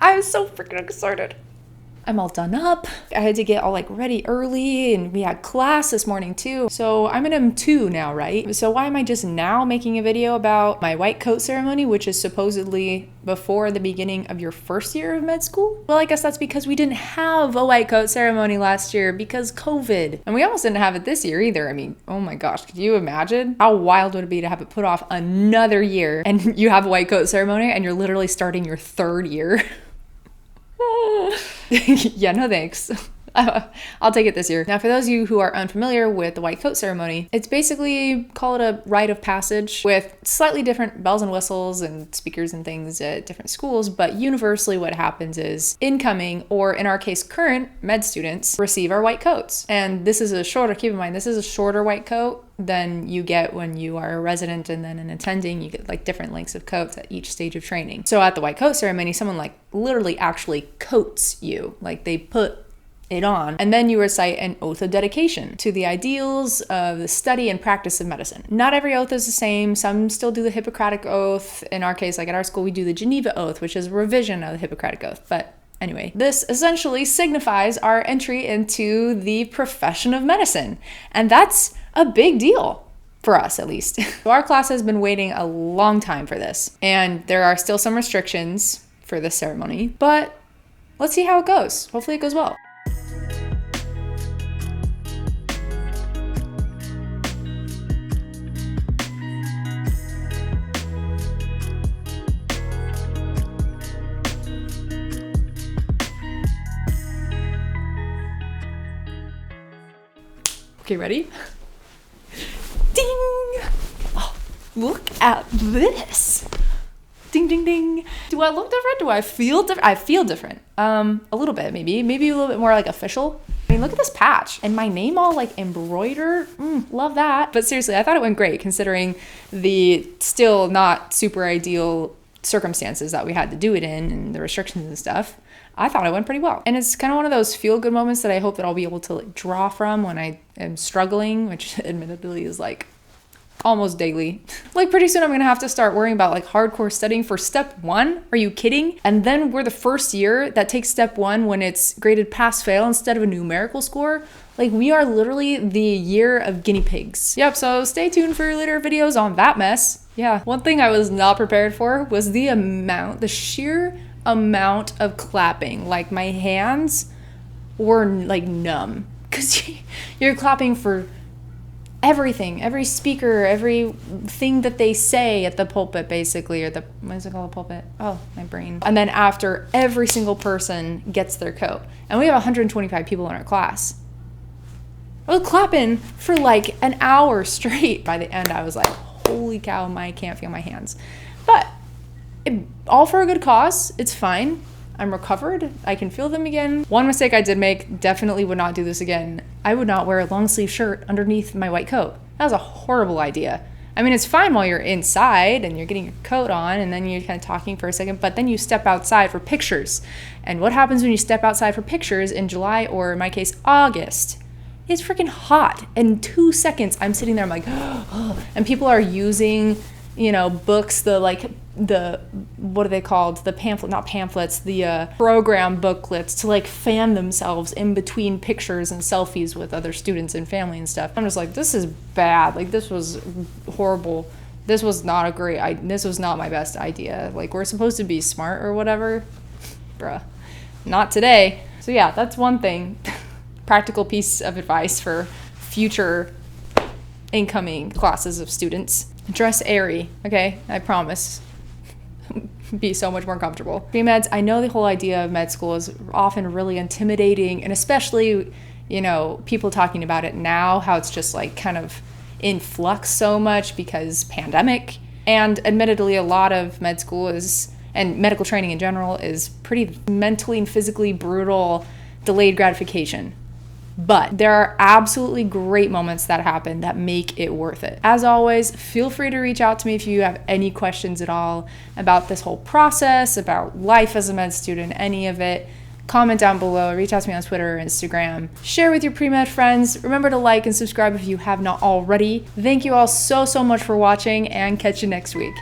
I'm so freaking excited. I'm all done up. I had to get all like ready early, and we had class this morning too. So I'm in M2 now, right? So why am I just now making a video about my white coat ceremony, which is supposedly before the beginning of your first year of med school? Well, I guess that's because we didn't have a white coat ceremony last year because COVID. And we almost didn't have it this year either. I mean, oh my gosh, could you imagine? How wild would it be to have it put off another year and you have a white coat ceremony and you're literally starting your third year? Yeah, no thanks. I'll take it this year. Now, for those of you who are unfamiliar with the white coat ceremony, it's basically, call it a rite of passage with slightly different bells and whistles and speakers and things at different schools. But universally what happens is incoming, or in our case, current med students receive our white coats. And this is a shorter, keep in mind, this is a shorter white coat than you get when you are a resident and then an attending. You get like different lengths of coats at each stage of training. So at the white coat ceremony, someone like literally actually coats you, like they put it on, and then you recite an oath of dedication to the ideals of the study and practice of medicine. Not every oath is the same. Some still do the Hippocratic Oath. In our case, like at our school, we do the Geneva Oath, which is a revision of the Hippocratic Oath. But anyway, this essentially signifies our entry into the profession of medicine. And that's a big deal. For us, at least. So our class has been waiting a long time for this. And there are still some restrictions for this ceremony. But let's see how it goes. Hopefully it goes well. Okay, ready? Ding! Oh, look at this. Ding, ding, ding. Do I look different? Do I feel different? I feel different. A little bit, maybe. Maybe a little bit more like official. I mean, look at this patch. And my name all like embroidered. Love that. But seriously, I thought it went great considering the still not super ideal circumstances that we had to do it in and the restrictions and stuff. I thought it went pretty well. And it's kind of one of those feel-good moments that I hope that I'll be able to like draw from when I am struggling, which admittedly is like almost daily. Like pretty soon I'm gonna have to start worrying about like hardcore studying for step 1. Are you kidding? And then we're the first year that takes step 1 when it's graded pass-fail instead of a numerical score. Like we are literally the year of guinea pigs. Yep, so stay tuned for later videos on that mess. Yeah, one thing I was not prepared for was the sheer amount of clapping. Like my hands were like numb because you're clapping for everything, every speaker, everything that they say at the pulpit basically, or what is it called, the pulpit? Oh, my brain. And then after every single person gets their coat. And we have 125 people in our class. I was clapping for like an hour straight. By the end I was like, holy cow, I can't feel my hands. But all for a good cause. It's fine. I'm recovered. I can feel them again. One mistake I did make, definitely would not do this again. I would not wear a long sleeve shirt underneath my white coat. That was a horrible idea. I mean, it's fine while you're inside and you're getting your coat on and then you're kind of talking for a second, but then you step outside for pictures. And what happens when you step outside for pictures in July, or in my case, August? It's freaking hot. In 2 seconds, I'm sitting there, I'm like, oh, and people are using, books, what are they called? The not pamphlets, the program booklets to like fan themselves in between pictures and selfies with other students and family and stuff. I'm just like, this is bad. Like this was horrible. This was not this was not my best idea. Like we're supposed to be smart or whatever. Bruh, not today. So yeah, that's one thing. Practical piece of advice for future incoming classes of students. Dress airy, okay? I promise. Be so much more comfortable. Pre-meds, I know the whole idea of med school is often really intimidating, and especially, people talking about it now, how it's just like kind of in flux so much because pandemic. And admittedly, a lot of med school and medical training in general is pretty mentally and physically brutal, delayed gratification. But there are absolutely great moments that happen that make it worth it. As always, feel free to reach out to me if you have any questions at all about this whole process, about life as a med student, any of it. Comment down below, reach out to me on Twitter or Instagram. Share with your pre-med friends. Remember to like and subscribe if you have not already. Thank you all so much for watching, and catch you next week.